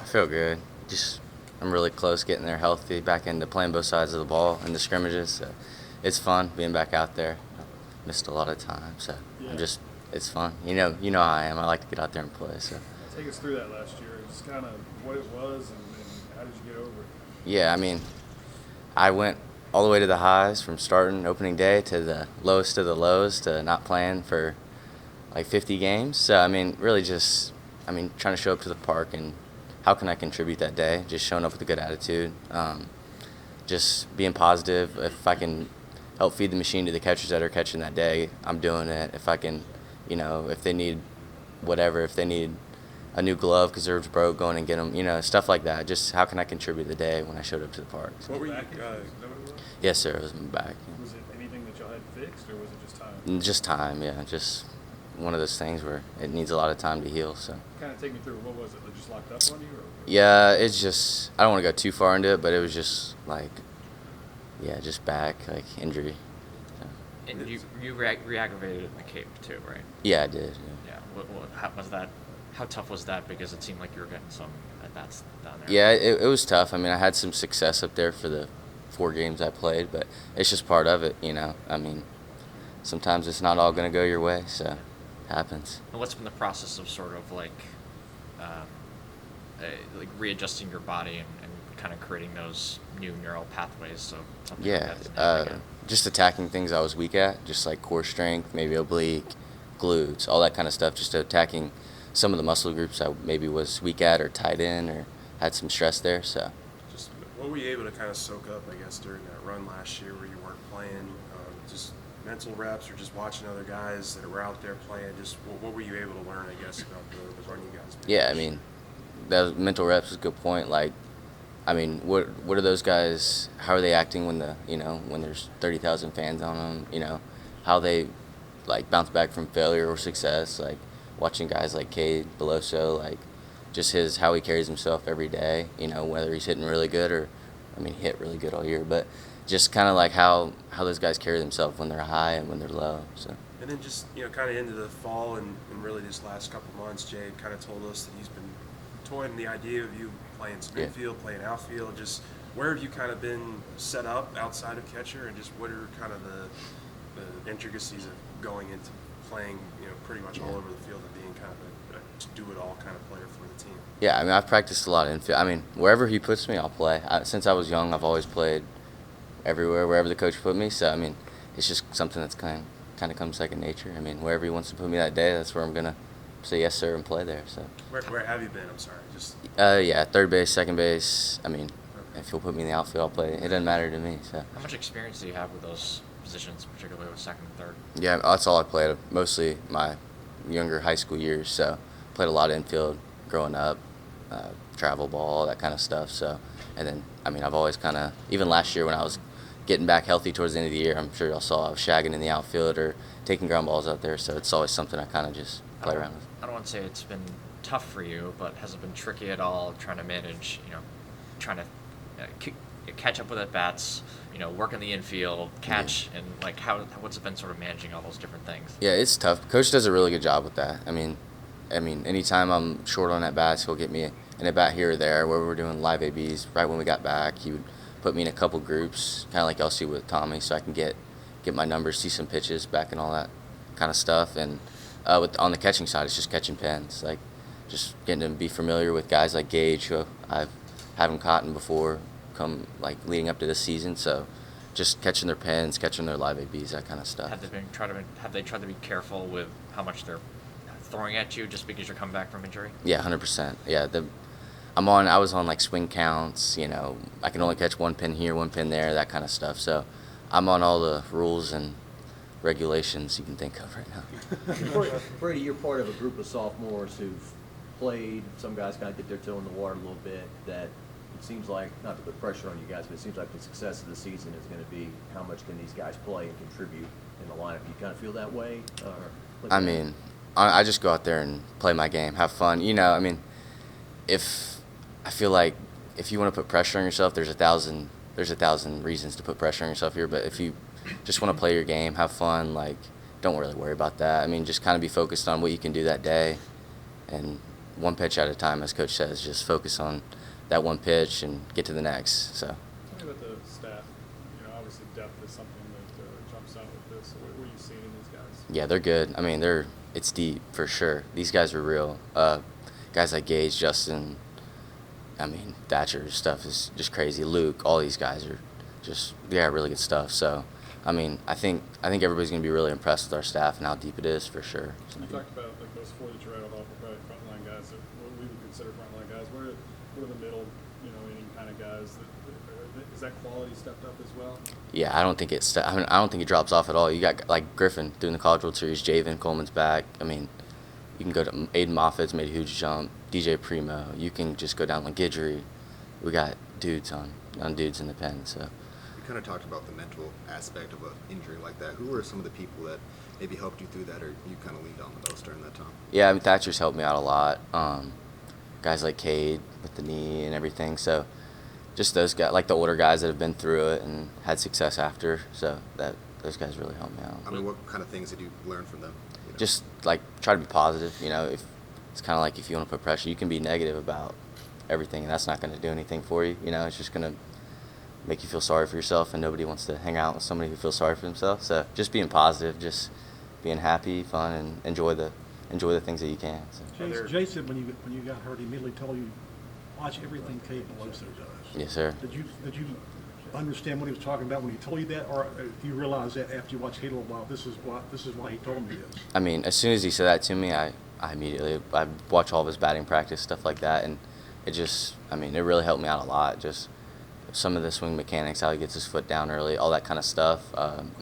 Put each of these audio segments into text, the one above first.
feel good. Just I'm really close getting there healthy, back into playing both sides of the ball in the scrimmages. So it's fun being back out there. Missed a lot of time, so Yeah. it's fun. You know how I am. I like to get out there and play. So Take us through that last year. Just kind of what it was and how did you get over it? yeah, I mean, I went all the way to the highs from starting opening day to the lowest of the lows to not playing for like 50 games. So I mean, really just trying to show up to the park and how can I contribute that day? Just showing up with a good attitude, just being positive. If I can help feed the machine to the catchers that are catching that day, I'm doing it. If I can, if they need whatever, if they need a new glove because theirs broke, going and get them, stuff like that. Just how can I contribute the day when I showed up to the park? So. What were you? Back injury, is that what it was? Yes, sir. It was my back. Was it anything that y'all had fixed, or was it just time? Just time, yeah. Just one of those things where it needs a lot of time to heal. So. Kind of take me through. What was it? They just locked up on you, or? Yeah, it's just I don't want to go too far into it, but it was just like, yeah, just back like injury. So. And you re-aggravated the Cape too, right? Yeah, I did. Yeah. Yeah. How was that? How tough was that? Because it seemed like you were getting some at bats down there. Yeah, it was tough. I mean, I had some success up there for the 4 games I played, but it's just part of it, I mean, sometimes it's not all going to go your way, so it happens. And what's been the process of sort of like readjusting your body and kind of creating those new neural pathways so something like Yeah, that doesn't happen again? just attacking things I was weak at, just like core strength, maybe oblique, glutes, all that kind of stuff, just attacking some of the muscle groups I maybe was weak at or tight in or had some stress there, so. Just what were you able to kind of soak up, I guess, during that run last year where you weren't playing? Just mental reps or just watching other guys that were out there playing? Just what were you able to learn, I guess, about the run you guys did? Yeah, I mean, those mental reps is a good point. Like, I mean, what are those guys? How are they acting when when there's 30,000 fans on them? How they like bounce back from failure or success. Like watching guys like Cade Beloso, like just how he carries himself every day. Whether he's hitting really good or, hit really good all year, but just kind of like how those guys carry themselves when they're high and when they're low. So. And then just, kind of into the fall and really this last couple months, Jade kind of told us that he's been toying the idea of you playing some infield, playing outfield. Just where have you kind of been set up outside of catcher, and just what are kind of the intricacies of going into playing, pretty much all over the field and being kind of a do-it-all kind of player for the team? Yeah, I've practiced a lot of infield. Wherever he puts me, I'll play. Since I was young, I've always played everywhere, wherever the coach put me. So, it's just something that's kind of comes second nature. Wherever he wants to put me that day, that's where I'm going to say yes, sir, and play there. So. Where have you been? I'm sorry. Just. Yeah, third base, second base. If he'll put me in the outfield, I'll play. It doesn't matter to me. So. How much experience do you have with those positions, particularly with second and third? Yeah, that's all I played. Mostly my younger high school years. So, played a lot of infield growing up, travel ball, that kind of stuff. So, and then I've always kind of, even last year when I was getting back healthy towards the end of the year, I'm sure y'all saw I was shagging in the outfield or taking ground balls out there. So it's always something I kind of just play around with. I don't want to say it's been tough for you, but has it been tricky at all trying to manage, trying to catch up with at bats, work in the infield, catch, and like what's it been sort of managing all those different things? Yeah, it's tough. Coach does a really good job with that. Anytime I'm short on at bats, he'll get me an at bat here or there. Where we were doing live ABs, right when we got back, he would put me in a couple groups, kind of like LSU with Tommy, so I can get my numbers, see some pitches back and all that kind of stuff. And on the catching side, it's just catching pins, like just getting to be familiar with guys like Gage, who I haven't caught before, come like leading up to this season. So just catching their pins, catching their live ABs, that kind of stuff. Have they tried to be careful with how much they're throwing at you just because you're coming back from injury? Yeah, 100%. Yeah, I was on like swing counts. I can only catch one pin here, one pin there, that kind of stuff. So I'm on all the rules and regulations you can think of right now. Brady, you're part of a group of sophomores who've played. Some guys kind of get their toe in the water a little bit. That it seems like, not to put pressure on you guys, but it seems like the success of the season is going to be how much can these guys play and contribute in the lineup. You kind of feel that way? I just go out there and play my game, have fun. I feel like if you want to put pressure on yourself, there's a thousand reasons to put pressure on yourself here. But if you just want to play your game, have fun, like don't really worry about that. Just kind of be focused on what you can do that day, and one pitch at a time, as Coach says. Just focus on that one pitch and get to the next. So. Tell me about the staff. Obviously depth is something that jumps out with this. So what are you seeing in these guys? Yeah, they're good. I mean, it's deep for sure. These guys are real. Guys like Gage, Justin, I mean, Thatcher's stuff is just crazy. Luke, all these guys are they got really good stuff. So, I mean, I think everybody's gonna be really impressed with our staff and how deep it is for sure. So, You talked about like those four that you rattled off are probably frontline guys that what we would consider frontline guys. What are the middle, inning kind of guys? Is that quality stepped up as well? yeah, I don't think I don't think it drops off at all. You got like Griffin doing the College World Series. Javen Coleman's back. I mean, you can go to Aiden Moffitt's made a huge jump. DJ Primo. You can just go down like Guidry. We got dudes on dudes in the pen. So. You kind of talked about the mental aspect of an injury like that. Who were some of the people that maybe helped you through that, or you kind of leaned on the most during that time? Yeah, I mean, Thatcher's helped me out a lot. Guys like Cade with the knee and everything. So just those guys, like the older guys that have been through it and had success after. So those guys really helped me out. I mean, what kind of things did you learn from them? Just like try to be positive. If it's kind of like if you want to put pressure, you can be negative about everything, and that's not going to do anything for you. It's just going to make you feel sorry for yourself, and nobody wants to hang out with somebody who feels sorry for themselves. So just being positive, just being happy, fun, and enjoy the things that you can. So. Jay said when you got hurt, he immediately told you, watch everything Cade Beloso does. Yes, sir. Did you understand what he was talking about when he told you that, or do you realize that after you watched Cade a little while, this is why he told me this? I mean, as soon as he said that to me, I immediately watched all of his batting practice, stuff like that, and it really helped me out a lot. Just some of the swing mechanics, how he gets his foot down early, all that kind of stuff.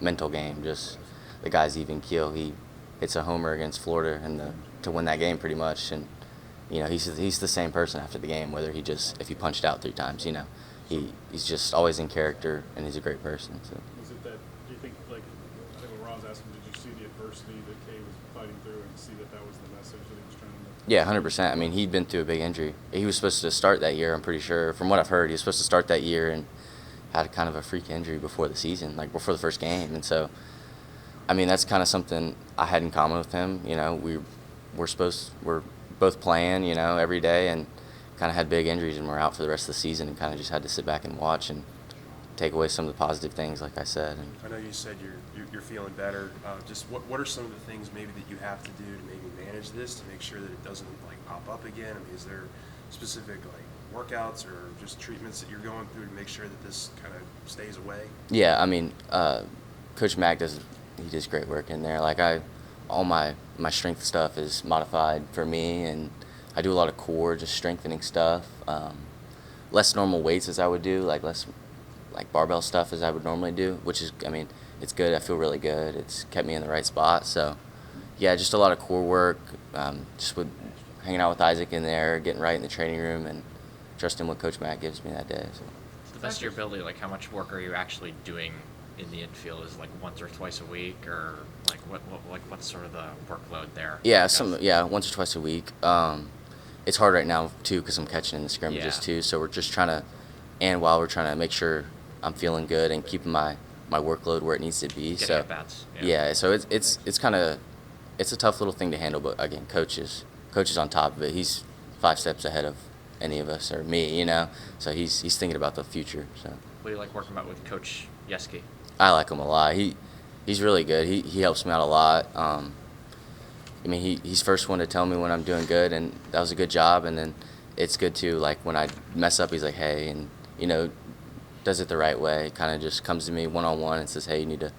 Mental game, just the guy's even keel. He hits a homer against Florida to win that game pretty much, and he's the same person after the game. Whether if he punched out 3 times, he's just always in character, and he's a great person. So. Was it that? Do you think I think what Ron's asking? Did you see the adversity that Cade was fighting through, and see that was the message that he was trying to? Yeah, 100%. I mean, he'd been through a big injury. He was supposed to start that year, I'm pretty sure. From what I've heard, he was supposed to start that year and had kind of a freak injury before the season, like before the first game. And so, I mean, that's kind of something I had in common with him. We're both playing, every day, and kind of had big injuries, and we're out for the rest of the season, and kind of just had to sit back and watch and take away some of the positive things, like I said. And I know you said you're feeling better. Just what are some of the things maybe that you have to do to maybe manage this to make sure that it doesn't pop up again? I mean, is there specific workouts or just treatments that you're going through to make sure that this kind of stays away? Yeah, I mean, Coach Mack does great work in there. All my strength stuff is modified for me, and I do a lot of core, just strengthening stuff. Less normal weights as I would do, less barbell stuff as I would normally do, which is, I mean, it's good. I feel really good. It's kept me in the right spot. So, yeah, just a lot of core work. Just with hanging out with Isaac in there, getting right in the training room, and trusting what Coach Matt gives me that day. So. To the best of your ability, how much work are you actually doing in the infield? Is it once or twice a week, or what's sort of the workload there? Yeah, once or twice a week. It's hard right now too because I'm catching in the scrimmages too. So we're just trying to make sure I'm feeling good and keeping my workload where it needs to be. Getting so at bats. yeah, so it's a tough little thing to handle. But again, coach is on top of it. He's 5 steps ahead of any of us or me, So he's thinking about the future. So. What do you like working out with Coach Yeski? I like him a lot. He's really good. He helps me out a lot. I mean, he's first one to tell me when I'm doing good, and that was a good job. And then it's good too. When I mess up, he's like, hey, and does it the right way. Kind of just comes to me one-on-one and says, hey, you need to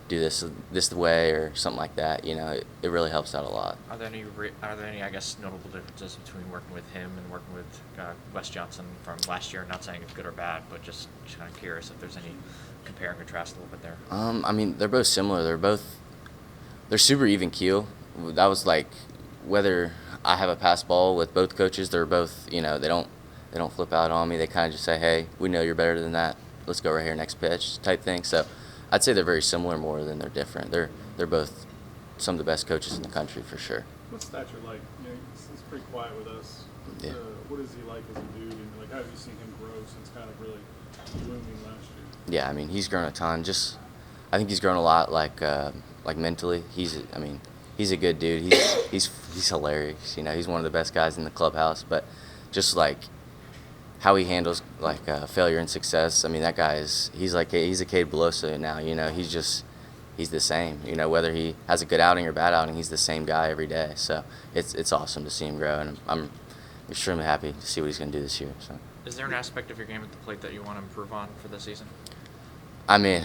do this way or something like that. It really helps out a lot. Are there any I guess notable differences between working with him and working with Wes Johnson from last year? Not saying it's good or bad, but just kind of curious if there's any compare and contrast a little bit there. I mean, they're both similar. They're super even keel. That was whether I have a pass ball with both coaches, they're both, they don't flip out on me. They kind of just say, hey, we know you're better than that. Let's go right here, next pitch type thing. So I'd say they're very similar more than they're different. They're both some of the best coaches in the country for sure. What's Thatcher like? He's pretty quiet with us. Yeah. What is he like as a dude, and how have you seen him grow since kind of really blooming last year? Yeah, I mean, he's grown a ton. I think he's grown a lot, mentally. He's he's a good dude. He's hilarious. You know, he's one of the best guys in the clubhouse. But just like how he handles like failure and success. I mean, that guy he's a Cade Beloso now. You know, he's the same. You know, whether he has a good outing or bad outing, he's the same guy every day. So it's awesome to see him grow, and I'm extremely happy to see what he's going to do this year. So. Is there an aspect of your game at the plate that you want to improve on for this season? I mean,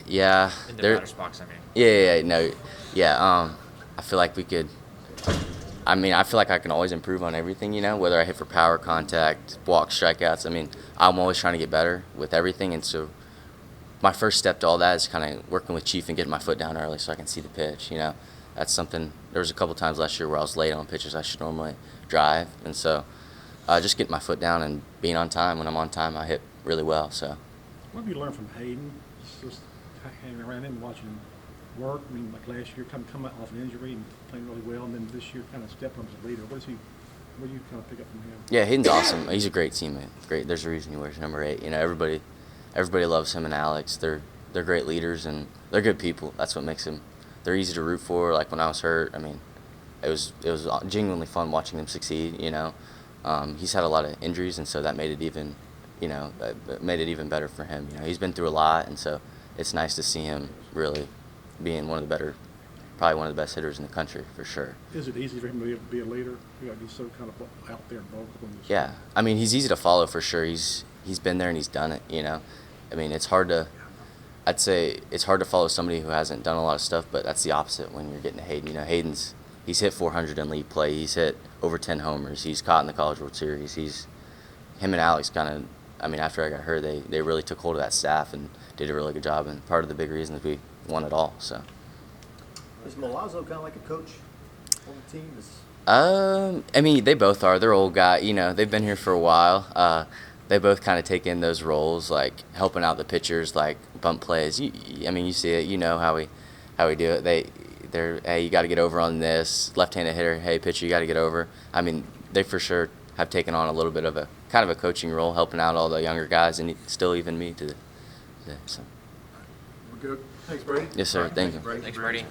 yeah. In the batter's box, I mean. Yeah. I feel like we could. I mean, I feel like I can always improve on everything, you know, whether I hit for power, contact, walks, strikeouts. I mean, I'm always trying to get better with everything, and so my first step to all that is kind of working with Chief and getting my foot down early so I can see the pitch, you know. That's something. There was a couple times last year where I was late on pitches I should normally drive, and so just getting my foot down and being on time. When I'm on time, I hit really well. So. What have you learned from Hayden? Just hanging around him, watching him work. I mean, like last year, come off an injury and playing really well, and then this year kind of stepped up as a leader. What do you kind of pick up from him? Yeah, Hayden's awesome. He's a great teammate. Great. There's a reason he wears number 8. You know, everybody loves him and Alex. They're great leaders and they're good people. That's what makes them. They're easy to root for. Like when I was hurt, I mean, it was genuinely fun watching him succeed. You know, he's had a lot of injuries, and so that made it even, you know, made it even better for him. You know, he's been through a lot, and so it's nice to see him really being probably one of the best hitters in the country for sure. Is it easy for him to be a leader? You know, he's so kind of out there and vocal. Yeah, I mean, he's easy to follow for sure. He's been there and he's done it. You know, I mean, I'd say it's hard to follow somebody who hasn't done a lot of stuff, but that's the opposite when you're getting to Hayden. You know, he's hit 400 in league play. He's hit over 10 homers. He's caught in the College World Series. Him and Alex kind of, I mean, after I got hurt, they really took hold of that staff and did a really good job, and part of the big reason is we won it all. So. Is Milazzo kind of like a coach on the team? I mean, they both are. They're old guys. You know, they've been here for a while. They both kind of take in those roles, like helping out the pitchers, like bunt plays. I mean, you see it. You know how we do it. They're hey, you got to get over on this left-handed hitter. Hey, pitcher, you got to get over. I mean, they for sure have taken on a little bit of a kind of a coaching role, helping out all the younger guys, and still even me today. So. We're good. Thanks, Brady. Yes, sir. Thank you. Thanks, Brady.